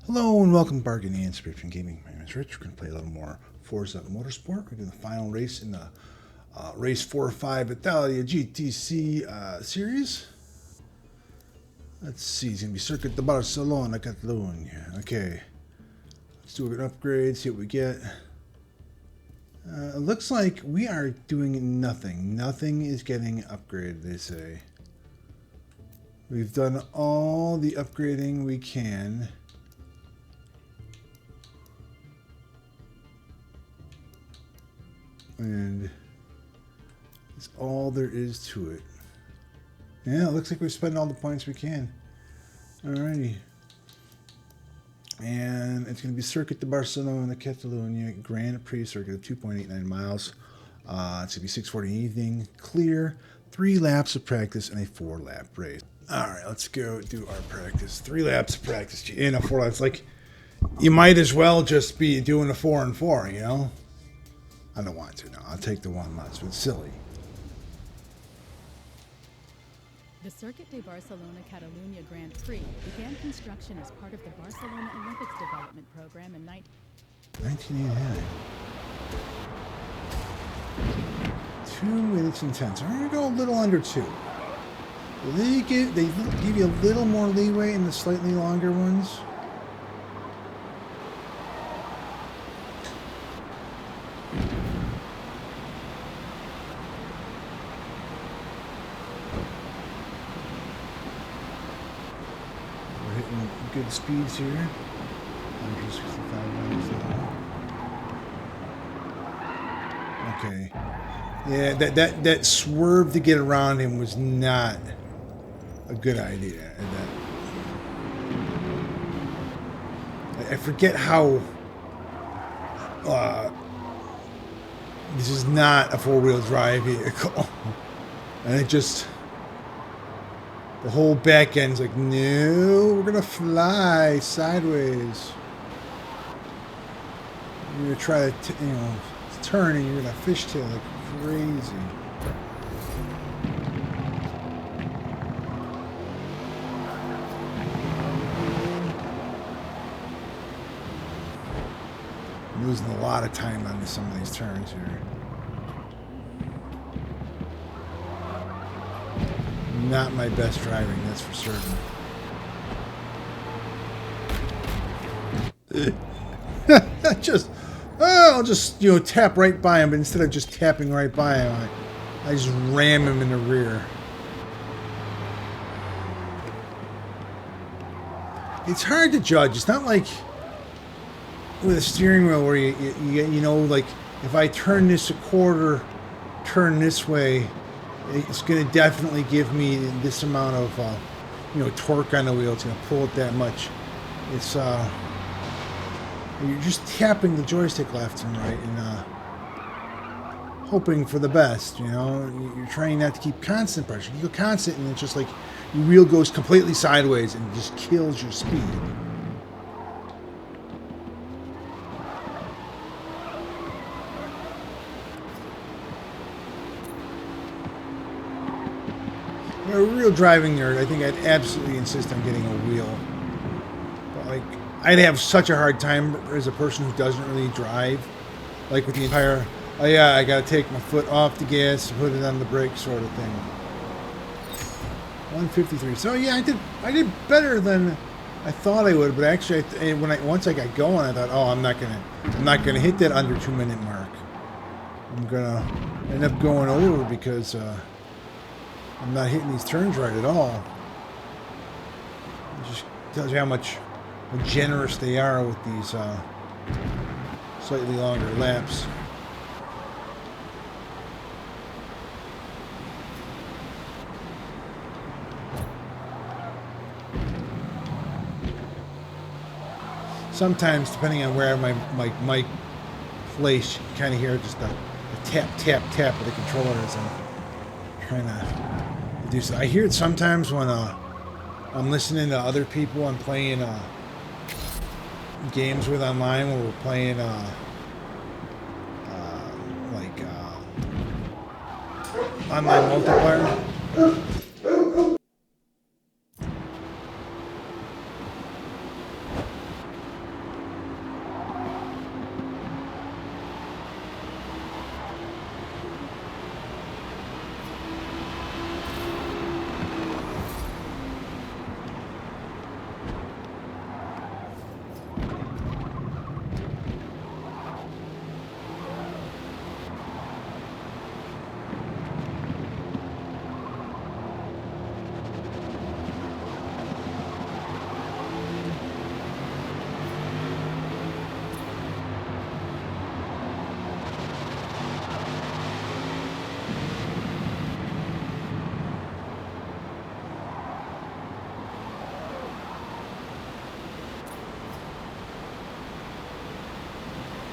Hello and welcome to Bargaining and Subscription Gaming. My name is Rich. We're going to play a little more Forza Motorsport. We're doing the final race in the race 4 or 5 Italia GTC series. Let's see, it's going to be Circuit de Barcelona-Catalunya. Okay, let's do an upgrade, see what we get. It looks like we are doing nothing. Nothing is getting upgraded, they say. We've done all the upgrading we can. And that's all there is to it. Yeah, it looks like we've spent all the points we can. Alrighty. And it's going to be Circuit de Barcelona-Catalunya Grand Prix circuit of 2.89 miles. It's going to be 6:40 in the evening. Clear. 3 laps of practice and a 4-lap race. Alright, let's go do our practice. 3 laps of practice in a 4 laps. Like, you might as well just be doing a 4 and 4, you know? I don't want to, no. I'll take the 1 less, but it's silly. The Circuit de Barcelona-Catalunya Grand Prix began construction as part of the Barcelona Olympics development program in 1989. 2 minutes and 10. So we're going to go a little under 2. They give you a little more leeway in the slightly longer ones. Good speeds here. 165 miles an hour. Okay. Yeah, that swerve to get around him was not a good idea. I forget how. This is not a 4-wheel drive vehicle, and it just. The whole back end's like, no, we're gonna fly sideways. You're gonna try to, turn and you're gonna fishtail like crazy. I'm losing a lot of time on some of these turns here. Not my best driving, that's for certain. I'll just tap right by him, but instead of just tapping right by him, I just ram him in the rear. It's hard to judge. It's not like with a steering wheel where you know, like if I turn this a quarter, turn this way, it's going to definitely give me this amount of, torque on the wheel. It's going to pull it that much. It's, you're just tapping the joystick left and right and hoping for the best, you know. You're trying not to keep constant pressure. You go constant and it's just like your wheel goes completely sideways and just kills your speed. A real driving nerd, I think I'd absolutely insist on getting a wheel. But like, I'd have such a hard time as a person who doesn't really drive, like with the entire, oh yeah, I gotta take my foot off the gas, put it on the brake sort of thing. 153. So yeah, I did better than I thought I would, but actually, once I got going, I thought, oh, I'm not gonna hit that under 2-minute mark. I'm gonna end up going over because. I'm not hitting these turns right at all. It just tells you how generous they are with these slightly longer laps. Sometimes, depending on where my mic place, you kind of hear just the tap, tap, tap of the controller as I'm trying to do so. I hear it sometimes when I'm listening to other people I'm playing games with online where we're playing online multiplayer.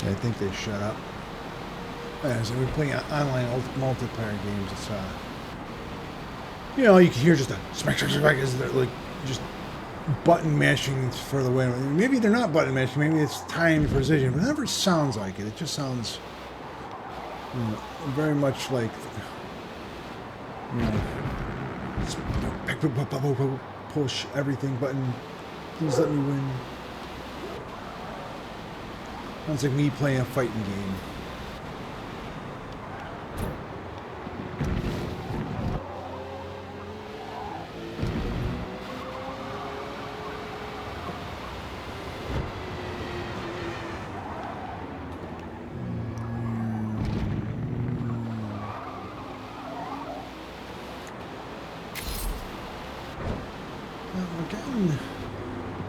I think they shut up. So we're playing online multiplayer games. It's you know, you can hear just a smack, smack, smack as they're like just button mashing for the win. Maybe they're not button mashing. Maybe it's time precision. But it never sounds like it. It just sounds, you know, very much like, you know, push everything button. Please let me win. Sounds like me playing a fighting game.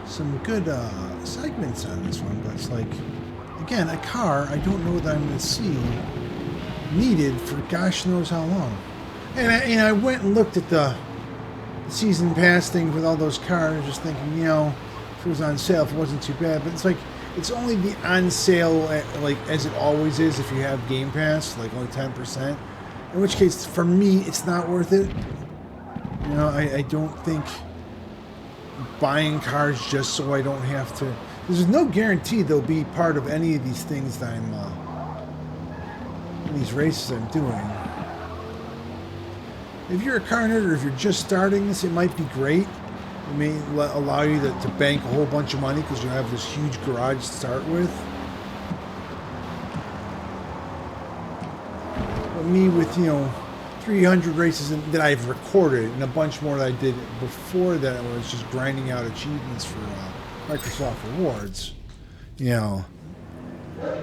Some good segments on this one, but it's like, again, a car I don't know that I'm going to see needed for gosh knows how long. And I went and looked at the season pass thing with all those cars, just thinking, you know, if it was on sale, if it wasn't too bad. But it's like, it's only the on sale, like as it always is if you have Game Pass, like only 10%. In which case, for me, it's not worth it. You know, I don't think buying cars just so I don't have to. There's no guarantee they'll be part of any of these things that I'm, these races I'm doing. If you're a car nerd or if you're just starting this, it might be great. It may allow you to bank a whole bunch of money because you have this huge garage to start with. But me with, you know, 300 races that I've recorded and a bunch more that I did before that, I was just grinding out achievements for Microsoft Rewards. You know,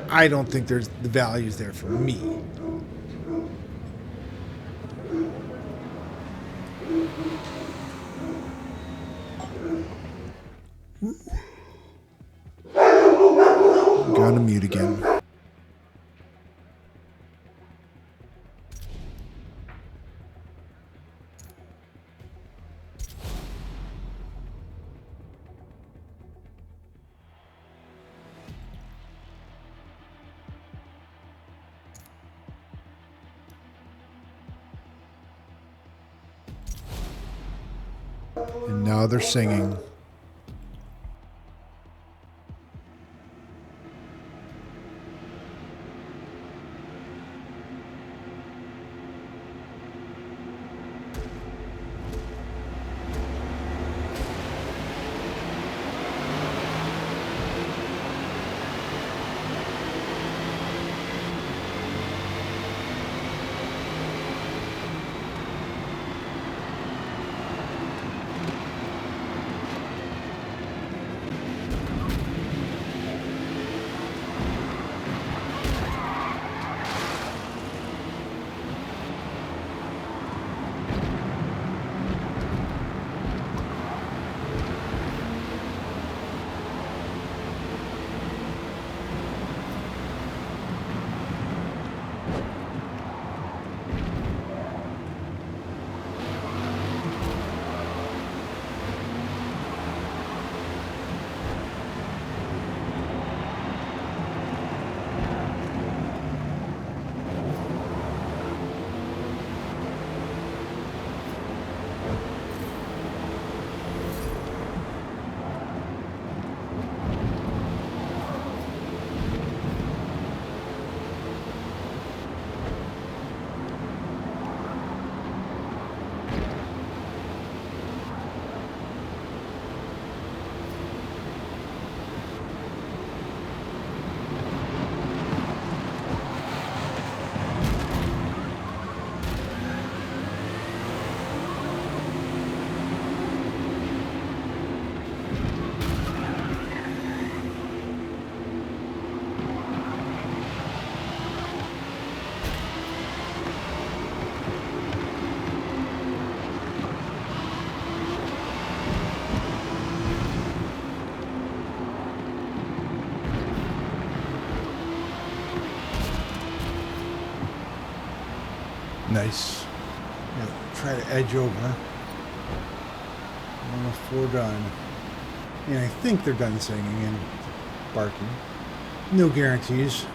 I don't think there's the values there for me. Gotta mute again. And now they're singing. Nice. Yeah, try to edge over. Almost 4 done. And I think they're done singing and barking. no guarantees.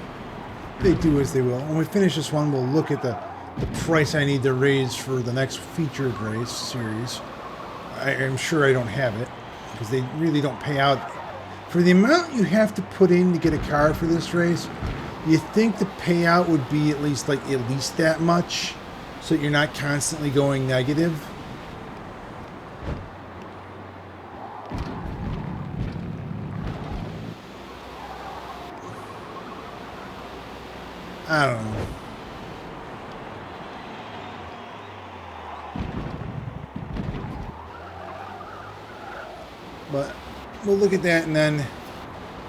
They do as they will. When we finish this one, we'll look at the price I need to raise for the next featured race series. I'm sure I don't have it because they really don't pay out for the amount you have to put in to get a car for this race. You think the payout would be at least that much, so that you're not constantly going negative. I don't know. But we'll look at that, and then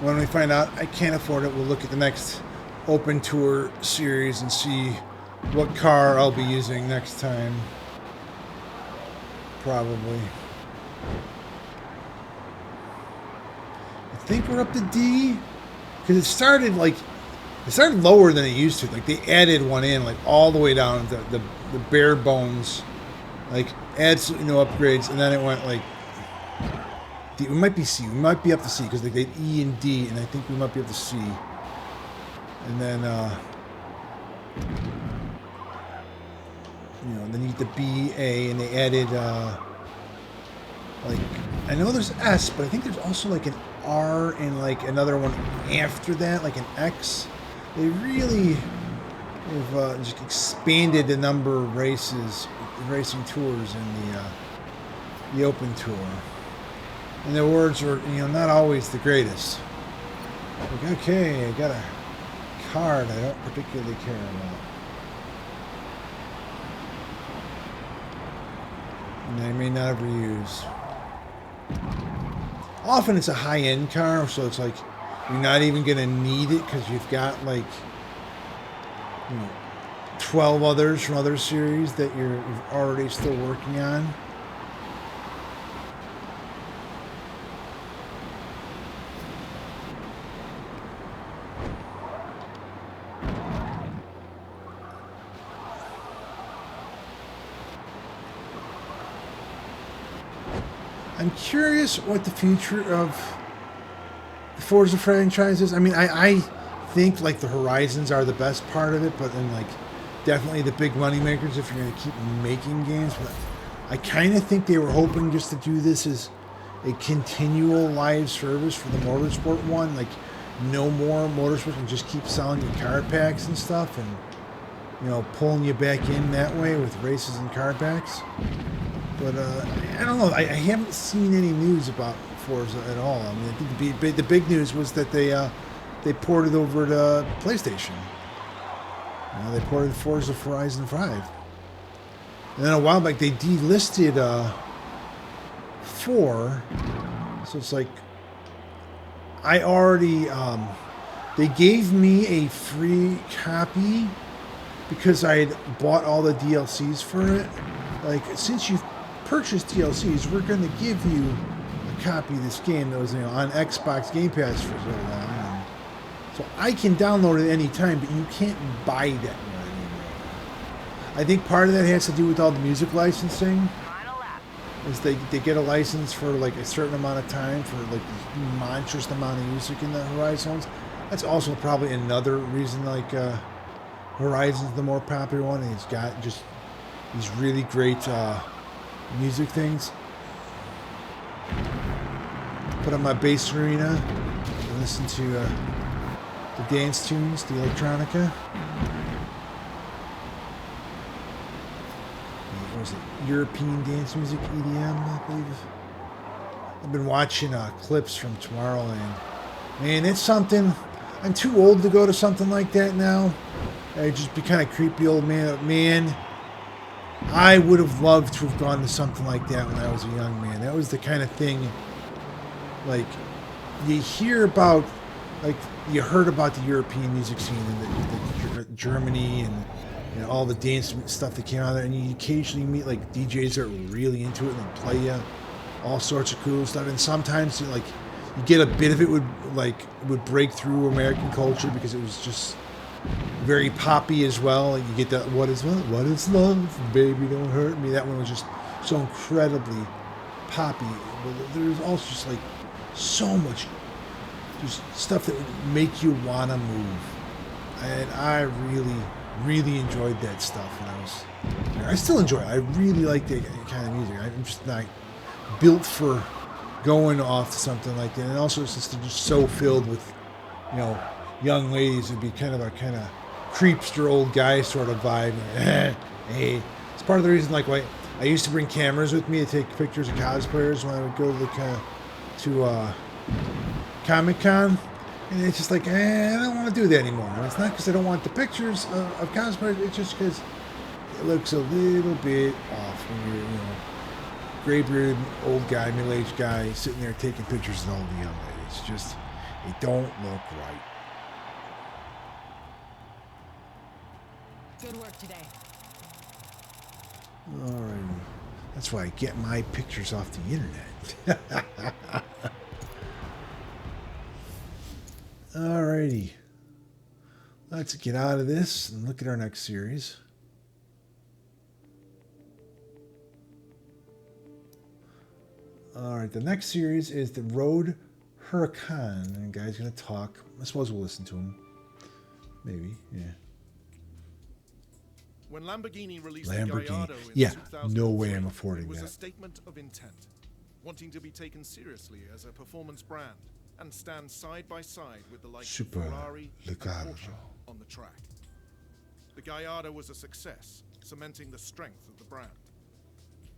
when we find out I can't afford it, we'll look at the next Open Tour series and see what car I'll be using next time. Probably. I think we're up to D, because it started lower than it used to. Like they added one in, like all the way down to the bare bones, like absolutely no upgrades, and then it went like D. We might be C. We might be up to C because they did E and D, and I think we might be up to C. And then then you get the B, A, and they added like I know there's S, but I think there's also like an R and like another one after that, like an X. They really have just expanded the number of racing tours in the Open Tour. And the awards are, not always the greatest. Like, okay, I got a card I don't particularly care about. And I may not ever use. Often it's a high-end car, so it's like you're not even going to need it because you've got 12 others from other series that you're already still working on. I'm curious what the future of the Forza franchise is. I mean, I think like the Horizons are the best part of it, but then definitely the big money makers if you're going to keep making games. But I kind of think they were hoping just to do this as a continual live service for the Motorsport one, like no more Motorsport and just keep selling you car packs and stuff, and pulling you back in that way with races and car packs. But I don't know. I haven't seen any news about Forza at all. I mean, I think the big news was that they ported over to PlayStation. They ported Forza Horizon 5. And then a while back they delisted 4. So it's like I already they gave me a free copy because I had bought all the DLCs for it. Like, since you've purchased DLCs, we're going to give you a copy of this game that was on Xbox Game Pass for so long. And so I can download it anytime, but you can't buy that one anymore. I think part of that has to do with all the music licensing. Is they get a license for like a certain amount of time for like this monstrous amount of music in the Horizons. That's also probably another reason Horizon's the more popular one. And it's got just these really great music things. Put on my bass arena and listen to the dance tunes, the electronica. What was it? European dance music, EDM, I believe. I've been watching clips from Tomorrowland. Man, it's something. I'm too old to go to something like that now. I'd just be kind of creepy old man. Man, I would have loved to have gone to something like that when I was a young man. That was the kind of thing, like, you hear about, like, you heard about the European music scene in the Germany and all the dance stuff that came out of there, and you occasionally meet, like, DJs that are really into it and they play you all sorts of cool stuff, and sometimes, like, you get a bit of it would break through American culture because it was just very poppy as well. And you get that what is love, baby, don't hurt me. That one was just so incredibly poppy. But there's also just like so much just stuff that would make you want to move. And I really enjoyed that stuff when I was there. I still enjoy it. I really like that kind of music. I'm just not built for going off to something like that. And also, it's just so filled with, you know, young ladies. It'd be kind of creepster old guy sort of vibe. Hey, it's part of the reason, like, why I used to bring cameras with me to take pictures of cosplayers when I would go to Comic-Con. And it's just like, I don't want to do that anymore. And it's not because I don't want the pictures of cosplayers. It's just because it looks a little bit off when you're, gray-bearded old guy, middle-aged guy sitting there taking pictures of all the young ladies. Just, they don't look right. Good work today. Alrighty. That's why I get my pictures off the internet. Alrighty. Let's get out of this and look at our next series. Alright, the next series is the Road Huracan. And the guy's going to talk. I suppose we'll listen to him. Maybe, yeah. When Lamborghini released the Gallardo in Yeah, 2003, no way I'm affording it was that. a statement of intent, wanting to be taken seriously as a performance brand and stand side by side with the likes of Super Ferrari and Gallardo. Porsche on the track. The Gallardo was a success, cementing the strength of the brand.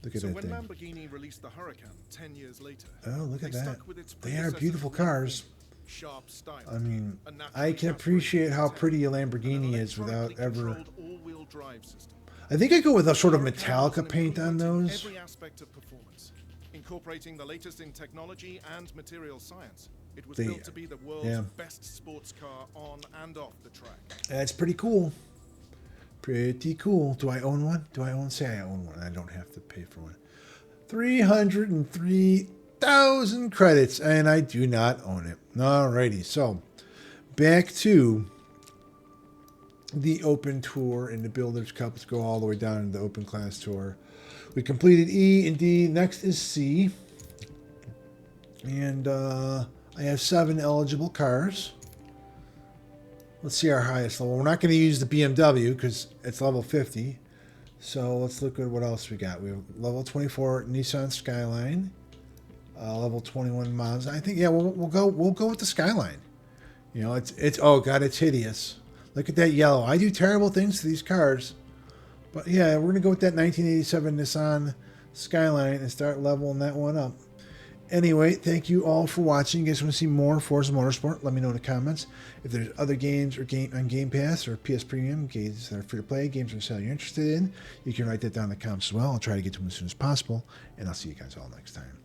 Look at So that when thing. Lamborghini released the Huracan 10 years later, Oh, look at they that. stuck with its They are predecessor's beautiful lean cars. thinking, sharp style, I mean, a naturally I can aspirated appreciate how design, pretty a and an Lamborghini is without electronically ever... controlled all-wheel drive system. I think I go with a sort of Huracan was Metallica an paint on improvement in those. Every aspect of performance, incorporating the latest in technology and material science. It was built to be the world's best sports car on and off the track. That's pretty cool. Pretty cool. Do I own one? Say I own one. I don't have to pay for one. 303,000 credits, and I do not own it. Alrighty, so back to the open tour in the Builders Cup. Let's go all the way down to the open class tour. We completed E and D. Next is C. And I have 7 eligible cars. Let's see our highest level. We're not going to use the BMW because it's level 50. So let's look at what else we got. We have level 24 Nissan Skyline, level 21 Mazda. I think we'll go with the Skyline. It's oh god, it's hideous. Look at that yellow. I do terrible things to these cars, but yeah, we're gonna go with that 1987 Nissan Skyline and start leveling that one up. Anyway, thank you all for watching. You guys want to see more Forza Motorsport? Let me know in the comments. If there's other games or on Game Pass or PS Premium, games that are free to play, games or sale you're interested in, you can write that down in the comments as well. I'll try to get to them as soon as possible, and I'll see you guys all next time.